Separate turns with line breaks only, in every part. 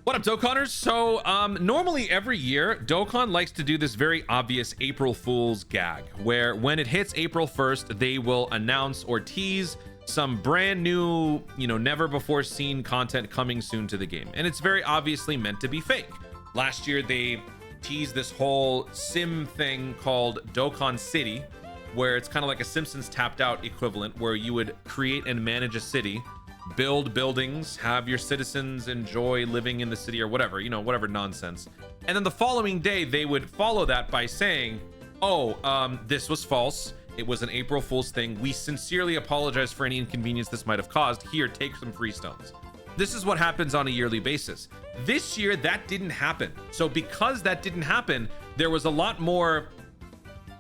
What up, Dokkanners? So normally every year Dokkan likes to do this very obvious April Fool's gag where when it hits April 1st they will announce or tease some brand new, never before seen content coming soon to the game, and it's very obviously meant to be fake. Last year they teased this whole sim thing called Dokkan City, where it's kind of like a Simpsons tapped out equivalent, where you would create and manage a city, build buildings, have your citizens enjoy living in the city or whatever, whatever nonsense. And then the following day they would follow that by saying, this was false, it was an April Fool's thing, we sincerely apologize for any inconvenience this might have caused, here, take some free stones. This is what happens on a yearly basis. This year that didn't happen, so because that didn't happen, there was a lot more,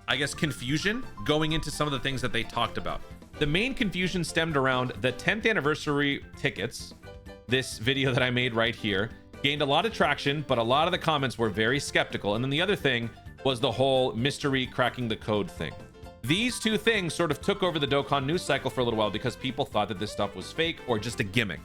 I guess, confusion going into some of the things that they talked about. The main confusion stemmed around the 10th anniversary tickets. This video that I made right here gained a lot of traction, but a lot of the comments were very skeptical. And then the other thing was the whole mystery cracking the code thing. These two things sort of took over the Dokkan news cycle for a little while because people thought that this stuff was fake or just a gimmick.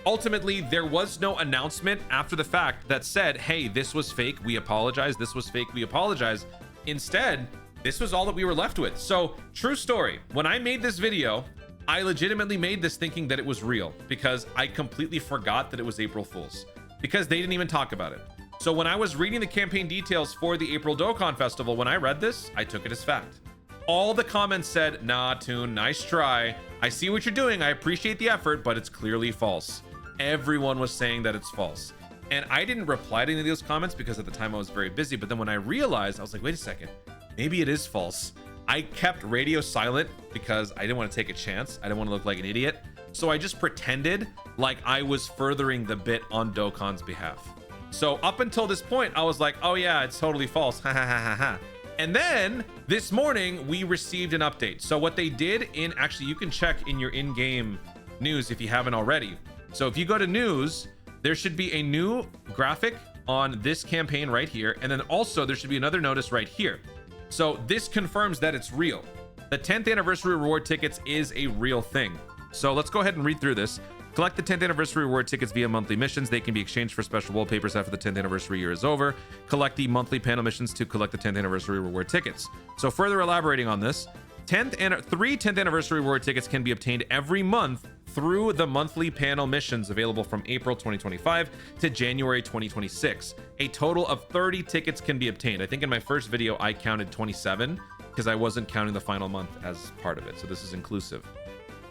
Ultimately, there was no announcement after the fact that said, hey, this was fake, we apologize, this was fake, we apologize. Instead, this was all that we were left with. So, true story, when I made this video, I legitimately made this thinking that it was real because I completely forgot that it was April Fool's because they didn't even talk about it. So when I was reading the campaign details for the April Dokkan Festival, when I read this, I took it as fact. All the comments said, nah, Toon, nice try. I see what you're doing. I appreciate the effort, but it's clearly false. Everyone was saying that it's false. And I didn't reply to any of those comments because at the time I was very busy. But then when I realized, I was like, wait a second. Maybe it is false. I kept radio silent because I didn't want to take a chance. I didn't want to look like an idiot. So I just pretended like I was furthering the bit on Dokkan's behalf. So up until this point, I was like, oh yeah, it's totally false. Ha ha ha ha ha. And then this morning we received an update. So what they did actually, you can check in your in-game news if you haven't already. So if you go to news, there should be a new graphic on this campaign right here. And then also there should be another notice right here. So this confirms that it's real. The 10th anniversary reward tickets is a real thing. So let's go ahead and read through this. Collect the 10th anniversary reward tickets via monthly missions. They can be exchanged for special wallpapers after the 10th anniversary year is over. Collect the monthly panel missions to collect the 10th anniversary reward tickets. So further elaborating on this, 3 10th anniversary reward tickets can be obtained every month through the monthly panel missions available from April 2025 to January 2026. A total of 30 tickets can be obtained. I think in my first video I counted 27 because I wasn't counting the final month as part of it, so this is inclusive.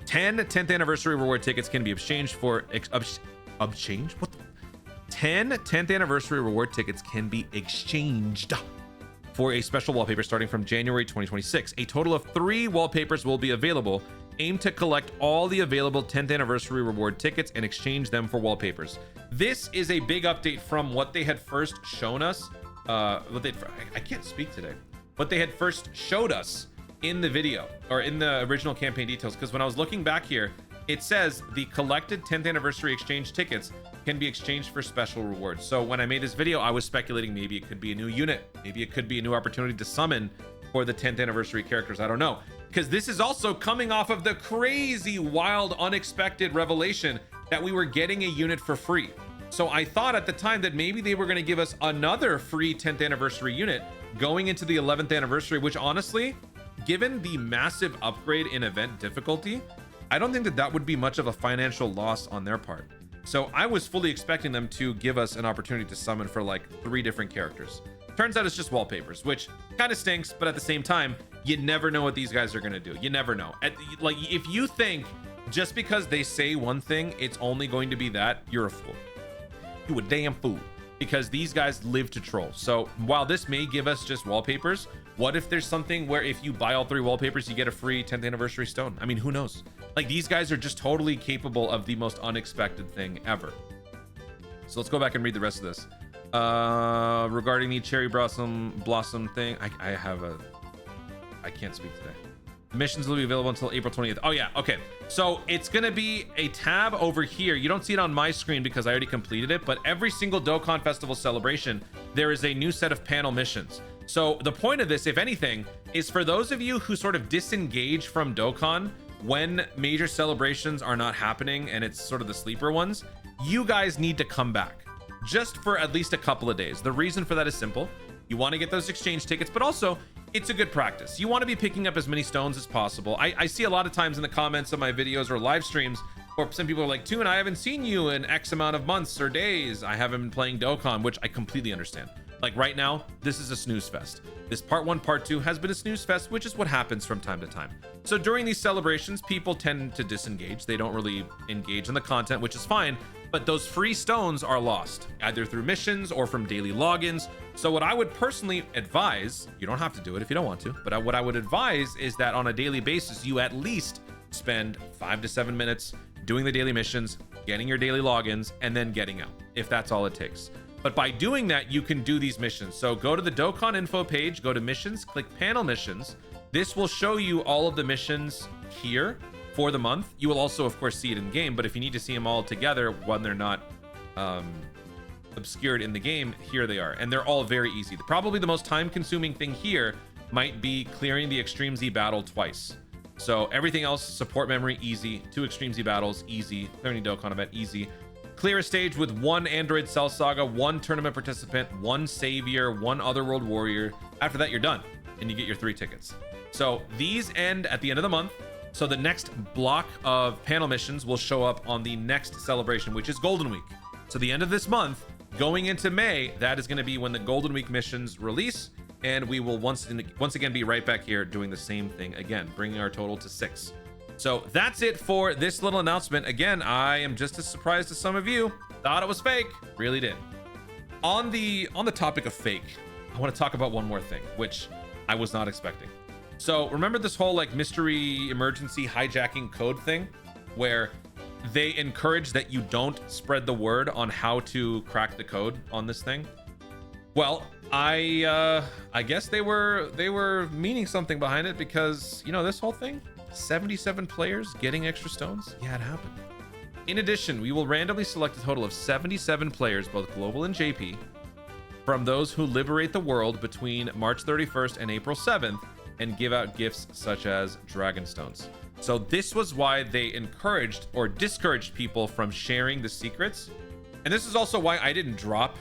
10 10th anniversary reward tickets can be exchanged for 10 10th anniversary reward tickets can be exchanged for a special wallpaper starting from January 2026. A total of 3 wallpapers will be available. Aim to collect all the available 10th anniversary reward tickets and exchange them for wallpapers. This is a big update from what they had first shown us. I can't speak today. What they had first showed us in the video or in the original campaign details. Because when I was looking back here, it says the collected 10th anniversary exchange tickets can be exchanged for special rewards. So when I made this video, I was speculating maybe it could be a new unit. Maybe it could be a new opportunity to summon for the 10th anniversary characters. I don't know. Because this is also coming off of the crazy, wild, unexpected revelation that we were getting a unit for free. So I thought at the time that maybe they were going to give us another free 10th anniversary unit going into the 11th anniversary, which honestly, given the massive upgrade in event difficulty, I don't think that that would be much of a financial loss on their part. So I was fully expecting them to give us an opportunity to summon for like 3 different characters. Turns out it's just wallpapers, which kind of stinks, but at the same time, you never know what these guys are going to do. You never know. Like, if you think just because they say one thing, it's only going to be that, you're a fool. You a damn fool. Because these guys live to troll. So while this may give us just wallpapers, what if there's something where if you buy all 3 wallpapers, you get a free 10th anniversary stone? I mean, who knows? Like, these guys are just totally capable of the most unexpected thing ever. So let's go back and read the rest of this. Regarding the cherry blossom thing, I can't speak today. The missions will be available until April 20th. Oh yeah, okay. So it's gonna be a tab over here. You don't see it on my screen because I already completed it, but every single Dokkan Festival celebration, there is a new set of panel missions. So the point of this, if anything, is for those of you who sort of disengage from Dokkan when major celebrations are not happening and it's sort of the sleeper ones, you guys need to come back. just for at least a couple of days. The reason for that is simple. You want to get those exchange tickets, but also it's a good practice. You want to be picking up as many stones as possible. I see a lot of times in the comments of my videos or live streams, or some people are like, Toon, I haven't seen you in X amount of months or days. I haven't been playing Dokkan, which I completely understand. Like right now, this is a snooze fest. This part 1, part 2 has been a snooze fest, which is what happens from time to time. So during these celebrations, people tend to disengage. They don't really engage in the content, which is fine, but those free stones are lost, either through missions or from daily logins. So what I would personally advise, you don't have to do it if you don't want to, but what I would advise is that on a daily basis, you at least spend 5 to 7 minutes doing the daily missions, getting your daily logins, and then getting out, if that's all it takes. But by doing that, you can do these missions. So go to the Dokkan Info page, go to missions, click panel missions. This will show you all of the missions here for the month. You will also, of course, see it in game, but if you need to see them all together when they're not obscured in the game, here they are. And they're all very easy. Probably the most time-consuming thing here might be clearing the Extreme Z battle twice. So everything else, support memory, easy. 2 Extreme Z battles, easy. Clearing Dokkan event, easy. Clear a stage with 1 Android Cell Saga, 1 tournament participant, 1 Savior, 1 Otherworld Warrior. After that, you're done, and you get your 3 tickets. So these end at the end of the month. So the next block of panel missions will show up on the next celebration, which is Golden Week. So the end of this month, going into May, that is going to be when the Golden Week missions release, and we will once again be right back here doing the same thing again, bringing our total to 6. So that's it for this little announcement. Again, I am just as surprised as some of you. Thought it was fake. Really did. On the topic of fake, I want to talk about one more thing, which I was not expecting. So remember this whole like mystery emergency hijacking code thing where they encourage that you don't spread the word on how to crack the code on this thing? Well, I guess they were meaning something behind it, because you know this whole thing, 77 players getting extra stones? Yeah, it happened. In addition, we will randomly select a total of 77 players, both global and JP, from those who liberate the world between March 31st and April 7th, and give out gifts such as Dragon Stones. So this was why they encouraged or discouraged people from sharing the secrets. And this is also why I didn't drop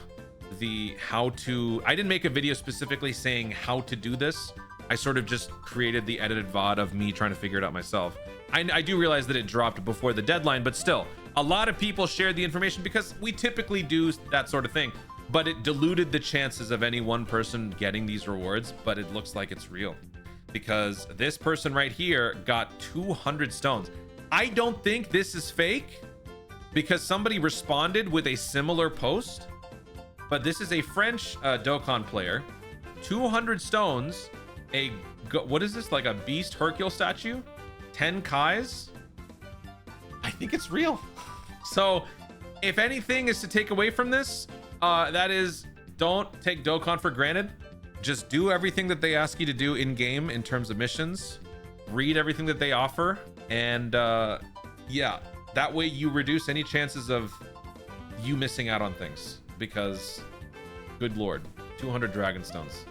the I didn't make a video specifically saying how to do this. I sort of just created the edited VOD of me trying to figure it out myself. I do realize that it dropped before the deadline, but still, a lot of people shared the information because we typically do that sort of thing, but it diluted the chances of any one person getting these rewards. But it looks like it's real, because this person right here got 200 stones. I don't think this is fake, because somebody responded with a similar post, but this is a French Dokkan player. 200 stones. What is this, like a Beast Hercule statue? 10 Kais? I think it's real. So if anything is to take away from this, that is, don't take Dokkan for granted. Just do everything that they ask you to do in game in terms of missions. Read everything that they offer, and yeah, that way you reduce any chances of you missing out on things, because good lord, 200 Dragon Stones.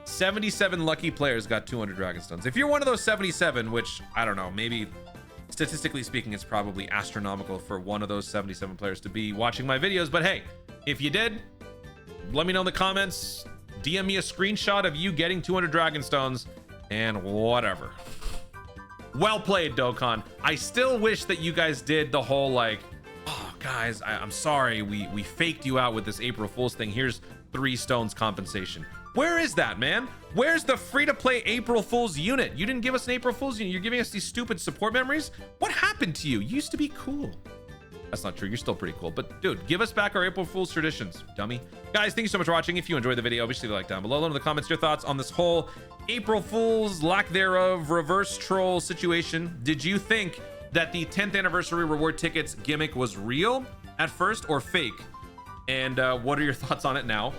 77 lucky players got 200 Dragon Stones. If you're one of those 77, which I don't know, maybe statistically speaking, it's probably astronomical for one of those 77 players to be watching my videos. But hey, if you did, let me know in the comments. DM me a screenshot of you getting 200 Dragon Stones and whatever. Well played, Dokkan. I still wish that you guys did the whole like, oh guys, I'm sorry, we faked you out with this April Fool's thing. Here's 3 stones compensation. Where is that, man? Where's the free-to-play April Fool's unit? You didn't give us an April Fool's unit. You're giving us these stupid support memories? What happened to you? You used to be cool. That's not true. You're still pretty cool. But dude, give us back our April Fool's traditions, dummy. Guys, thank you so much for watching. If you enjoyed the video, obviously leave a like down below. Let me know in the comments your thoughts on this whole April Fool's, lack thereof, reverse troll situation. Did you think that the 10th anniversary reward tickets gimmick was real at first or fake? And what are your thoughts on it now?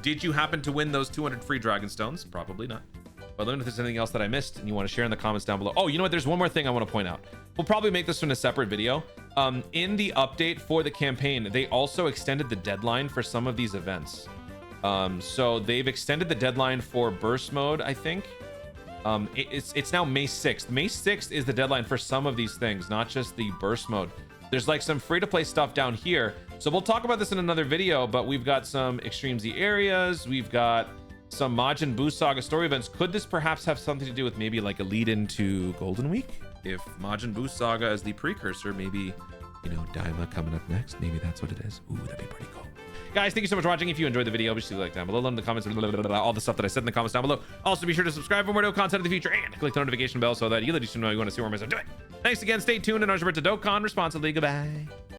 Did you happen to win those 200 free Dragon Stones? Probably not. But let me know if there's anything else that I missed and you want to share in the comments down below. Oh, you know what? There's one more thing I want to point out. We'll probably make this one a separate video. In the update for the campaign, they also extended the deadline for some of these events. So they've extended the deadline for burst mode, I think. It's now May 6th. May 6th is the deadline for some of these things, not just the burst mode. There's like some free-to-play stuff down here So we'll talk about this in another video, but we've got some Extreme Z areas. We've got some Majin Buu Saga story events. Could this perhaps have something to do with maybe like a lead into Golden Week? If Majin Buu Saga is the precursor, maybe, you know, Daima coming up next. Maybe that's what it is. Ooh, that'd be pretty cool. Guys, thank you so much for watching. If you enjoyed the video, be sure to like down below, let in the comments, all the stuff that I said in the comments down below. Also, be sure to subscribe for more Dokkan content in the future and click the notification bell so that you let you know you want to see more of my stuff. Do it. Thanks again. Stay tuned and don't forget to Dokkan responsibly. Goodbye.